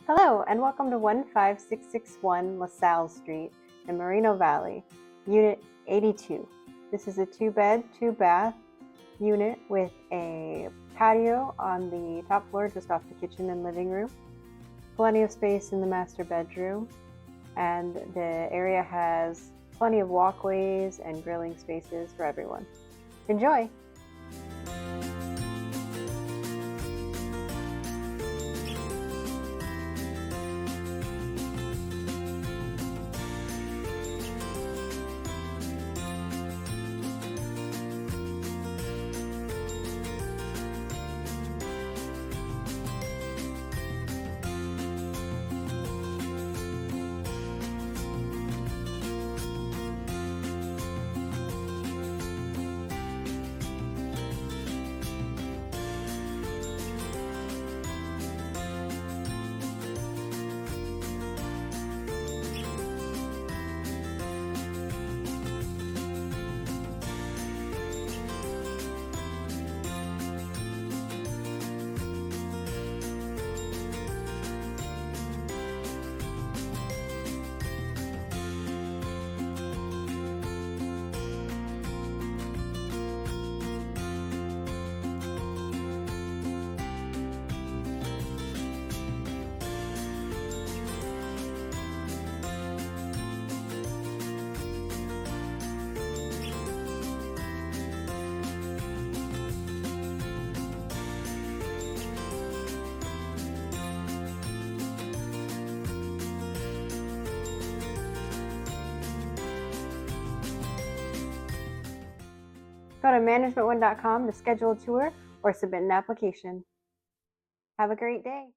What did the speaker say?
Hello and welcome to 15661 Lasselle Street in Moreno Valley, Unit 82. This is a 2-bed, 2-bath unit with a patio on the top floor just off the kitchen and living room. Plenty of space in the master bedroom, and the area has plenty of walkways and grilling spaces for everyone. Enjoy! Go to management1.com to schedule a tour or submit an application. Have a great day.